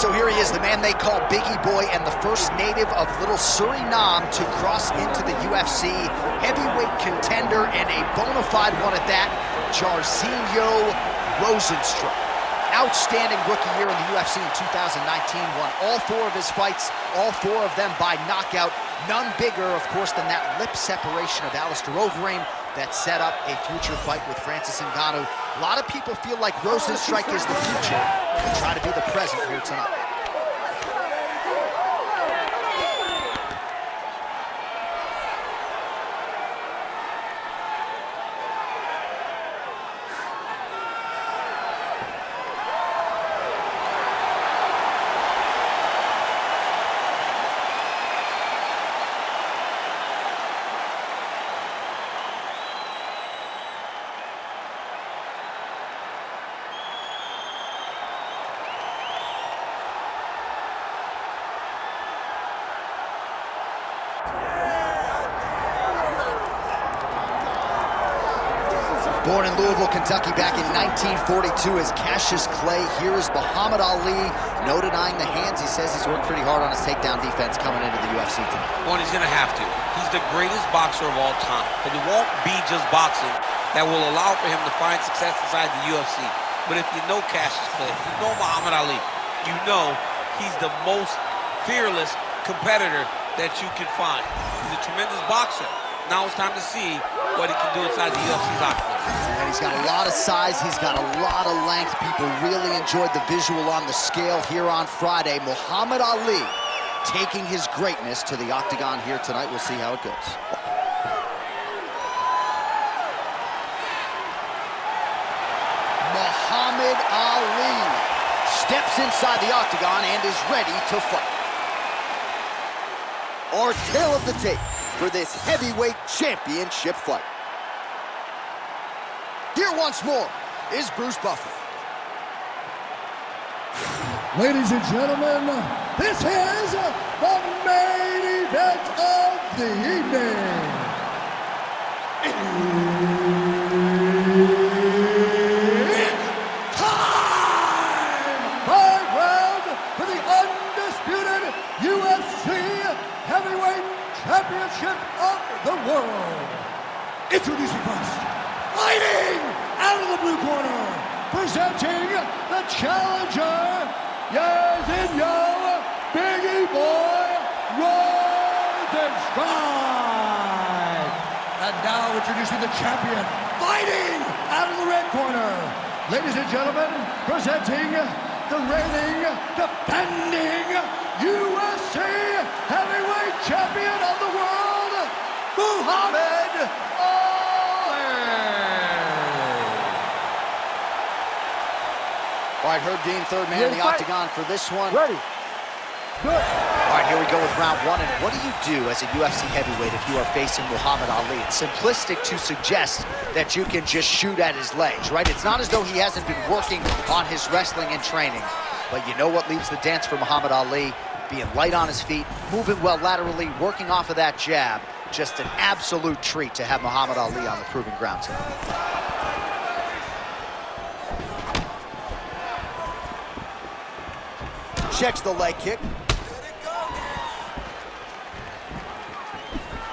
So here he is, the man they call Biggie Boy, and the first native of little Suriname to cross into the UFC. Heavyweight contender, and a bona fide one at that, Jairzinho Rozenstruik. Outstanding rookie year in the UFC in 2019, won all 4 of his fights, all 4 of them by knockout. None bigger, of course, than that lip separation of Alistair Overeem that set up a future fight with Francis Ngannou. A lot of people feel like Rozenstruik is the future and try to be the present here tonight. Born in Louisville, Kentucky back in 1942 as Cassius Clay, here is Muhammad Ali. No denying the hands. He says he's worked pretty hard on his takedown defense coming into the UFC tonight. Well, he's going to have to. He's the greatest boxer of all time. But it won't be just boxing that will allow for him to find success inside the UFC. But if you know Cassius Clay, if you know Muhammad Ali, you know he's the most fearless competitor that you can find. He's a tremendous boxer. Now it's time to see what he can do inside the UFC's octagon. And he's got a lot of size, he's got a lot of length. People really enjoyed the visual on the scale here on Friday. Muhammad Ali taking his greatness to the octagon here tonight. We'll see how it goes. Muhammad Ali steps inside the octagon and is ready to fight. Our tale of the tape for this heavyweight championship fight. Here once more is Bruce Buffer. Ladies and gentlemen, this is the main event of the evening. It's time! 5 rounds for the undisputed UFC Heavyweight Championship of the world. Introducing first, fighting out of the blue corner, presenting the challenger, Jairzinho Biggie Boy Rozenstruik. And now introducing the champion, fighting out of the red corner. Ladies and gentlemen, presenting the reigning, defending UFC Heavyweight Champion of the world, Muhammad Ali. All right, Herb Dean, third man in the octagon for this one. Ready. Good. All right, here we go with round 1. And what do you do as a UFC heavyweight if you are facing Muhammad Ali? It's simplistic to suggest that you can just shoot at his legs, right? It's not as though he hasn't been working on his wrestling and training. But you know what leads the dance for Muhammad Ali? Being light on his feet, moving well laterally, working off of that jab. Just an absolute treat to have Muhammad Ali on the proving ground tonight. Checks the leg kick.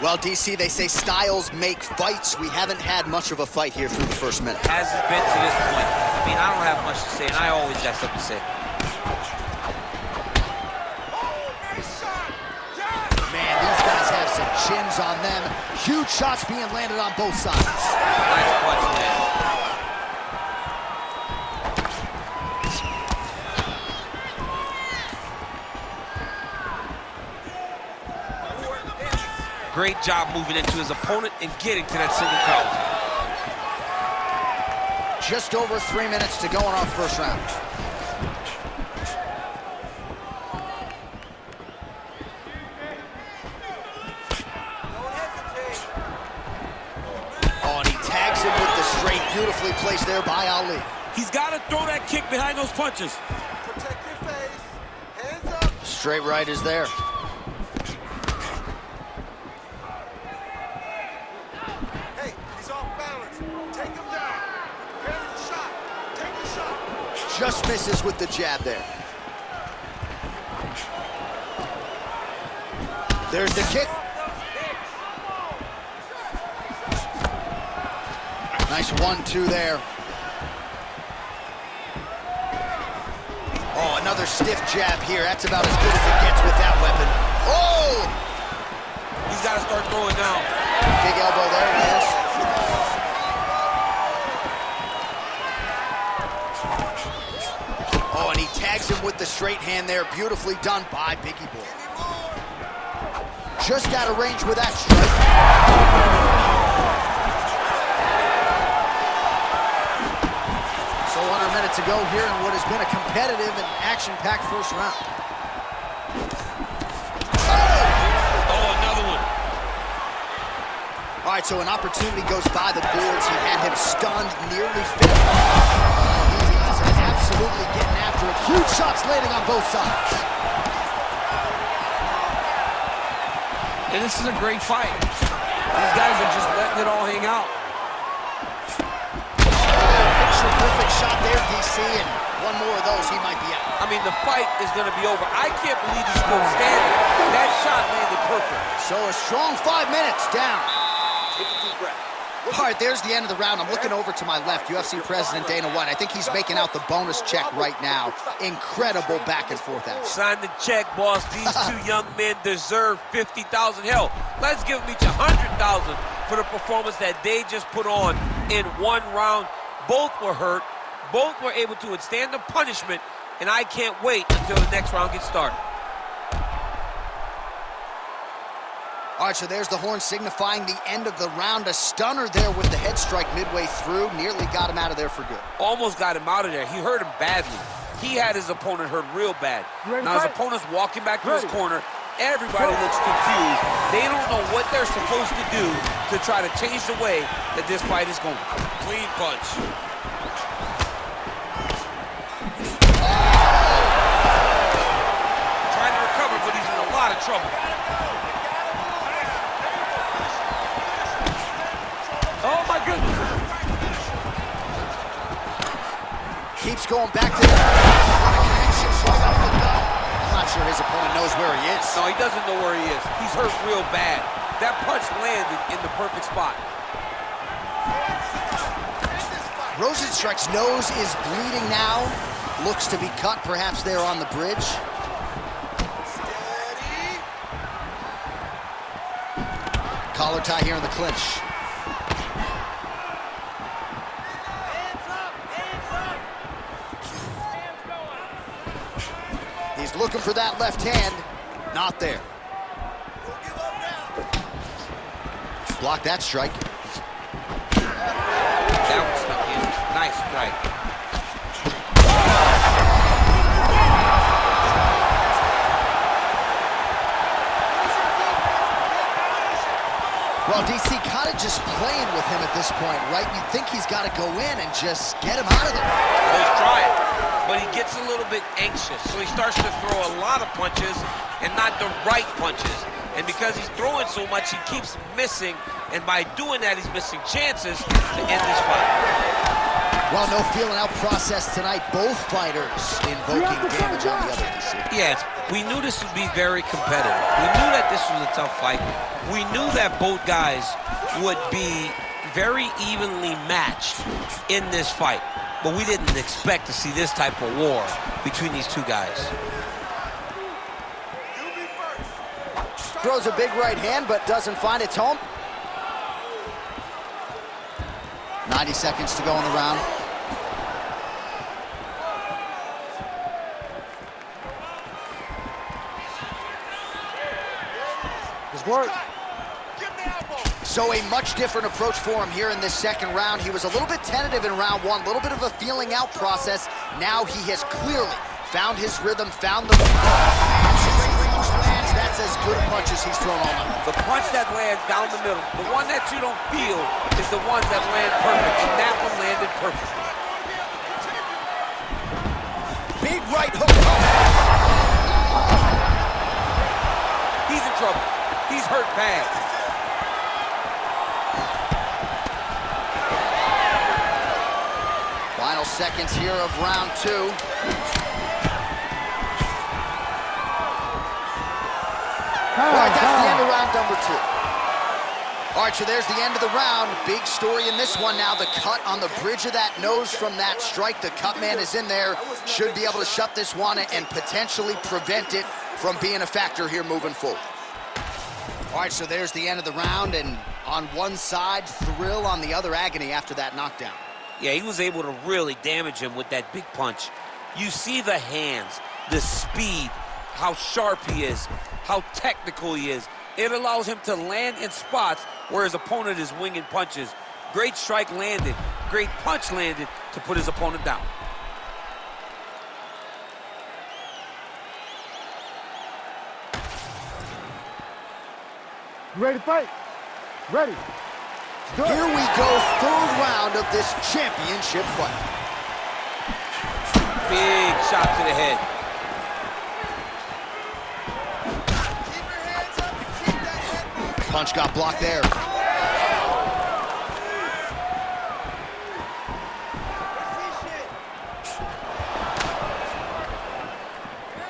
Well, DC, they say styles make fights. We haven't had much of a fight here through the first minute. Hasn't been to this point. I mean, I don't have much to say, and I always got something to say. Man, these guys have some chins on them. Huge shots being landed on both sides. Nice punch landed. Great job moving into his opponent and getting to that single collar. Just over 3 minutes to go in our first round. Oh, and he tags him with the straight, beautifully placed there by Ali. He's got to throw that kick behind those punches. Protect your face. Hands up. Straight right is there. Hey, he's off balance. Take him down. Here's the shot. Take the shot. Just misses with the jab there. There's the kick. Nice 1-2 there. Oh, another stiff jab here. That's about as good as it gets with that weapon. Oh! He's got to start throwing now. Big elbow there, it is. Oh, and he tags him with the straight hand there. Beautifully done by Biggie Boy. Just out of range with that strike. So under a minute to go here in what has been a competitive and action-packed first round. Oh, another one. All right, so an opportunity goes by the boards. He had him stunned, nearly finished. He's absolutely getting after it. Huge shots landing on both sides. And this is a great fight. These guys are just letting it all hang out. Perfect shot there, DC, and one more of those, he might be out. I mean, the fight is going to be over. I can't believe he's still standing. That shot landed perfect. So a strong 5 minutes down. Take a deep breath. All right, there's the end of the round. I'm looking over to my left, UFC President Dana White. I think he's making out the bonus check right now. Incredible back and forth action. Sign the check, boss. These two young men deserve $50,000. Hell, let's give them each $100,000 for the performance that they just put on in one round. Both were hurt. Both were able to withstand the punishment, and I can't wait until the next round gets started. All right, so there's the horn signifying the end of the round. A stunner there with the head strike midway through. Nearly got him out of there for good. Almost got him out of there. He hurt him badly. He had his opponent hurt real bad. Now his opponent's walking back to his corner. Everybody looks confused. They don't know what they're supposed to do to try to change the way that this fight is going. Clean punch. Trying to recover, but he's in a lot of trouble. Oh my goodness. Keeps going back to the connection right off the gut. I'm not sure his opponent knows where he is. No, he doesn't know where he is. He's hurt real bad. That punch landed in the perfect spot. Rozenstruik's nose is bleeding now. Looks to be cut, perhaps there on the bridge. Steady. Collar tie here in the clinch. He's looking for that left hand. Not there. Don't give up now. Block that strike. That was stuck in. Nice strike. Well, DC kind of just playing with him at this point, right? You think he's got to go in and just get him out of there. Well, he's trying, but he gets a little bit anxious, so he starts to throw a lot of punches and not the right punches. And because he's throwing so much, he keeps missing, and by doing that, he's missing chances to end this fight. Well, no feeling out process tonight. Both fighters invoking damage on the other, DC. Yes, we knew this would be very competitive. We knew that this was a tough fight. We knew that both guys would be very evenly matched in this fight, but we didn't expect to see this type of war between these two guys. You be first. Throws a big right hand, but doesn't find its home. 90 seconds to go in the round. Good work. Give me elbow. So a much different approach for him here in this second round. He was a little bit tentative in round one, a little bit of a feeling out process. Now he has clearly found his rhythm, found the lands. That's as good a punch as he's thrown all night. The punch that lands down the middle, the one that you don't feel, is the ones that land perfect, and that one landed perfect. Big right hook. He's in trouble. He's hurt bad. Final seconds here of round two. All right, that's the round number 2. All right, so there's the end of the round. Big story in this one now. The cut on the bridge of that nose from that strike. The cut man is in there. Should be able to shut this one and potentially prevent it from being a factor here moving forward. All right, so there's the end of the round, and on one side, thrill, on the other, agony after that knockdown. Yeah, he was able to really damage him with that big punch. You see the hands, the speed, how sharp he is, how technical he is. It allows him to land in spots where his opponent is winging punches. Great strike landed, great punch landed to put his opponent down. You ready to fight? Ready. Here we go, third round of this championship fight. Big shot to the head. Keep your hands up and keep that head moving. Punch got blocked there.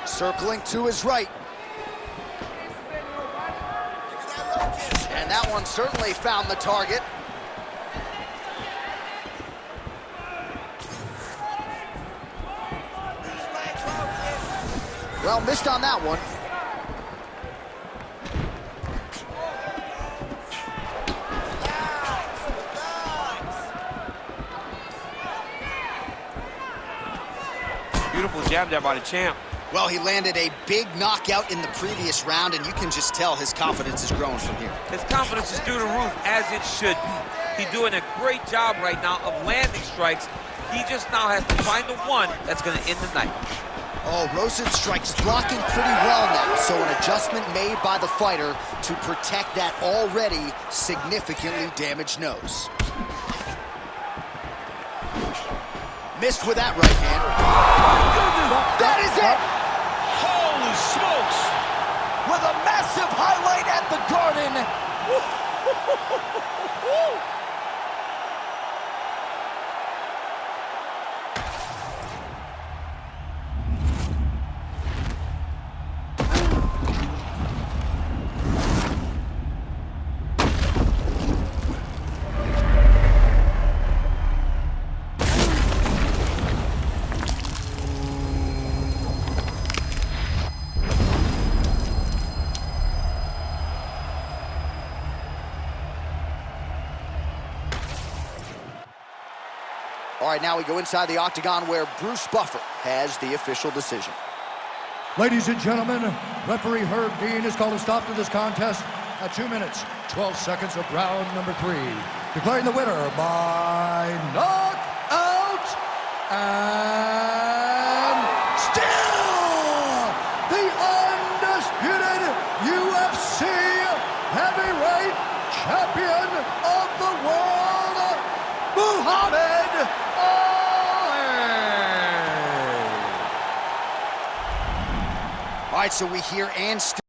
Circling to his right. And that one certainly found the target. Well, missed on that one. Beautiful jab there by the champ. Well, he landed a big knockout in the previous round, and you can just tell his confidence is growing from here. His confidence is through the roof, as it should be. He's doing a great job right now of landing strikes. He just now has to find the one that's going to end the night. Oh, Rozenstruik's blocking pretty well now, so an adjustment made by the fighter to protect that already significantly damaged nose. Missed with that right hand. That is it! Holy smokes! With a massive highlight at the Garden. All right, now we go inside the octagon where Bruce Buffer has the official decision. Ladies and gentlemen, referee Herb Dean has called a stop to this contest at 2 minutes, 12 seconds of round number 3. Declaring the winner by knockout and still the undisputed UFC heavyweight champion of the world, Muhammad Ali. All right, so we hear and still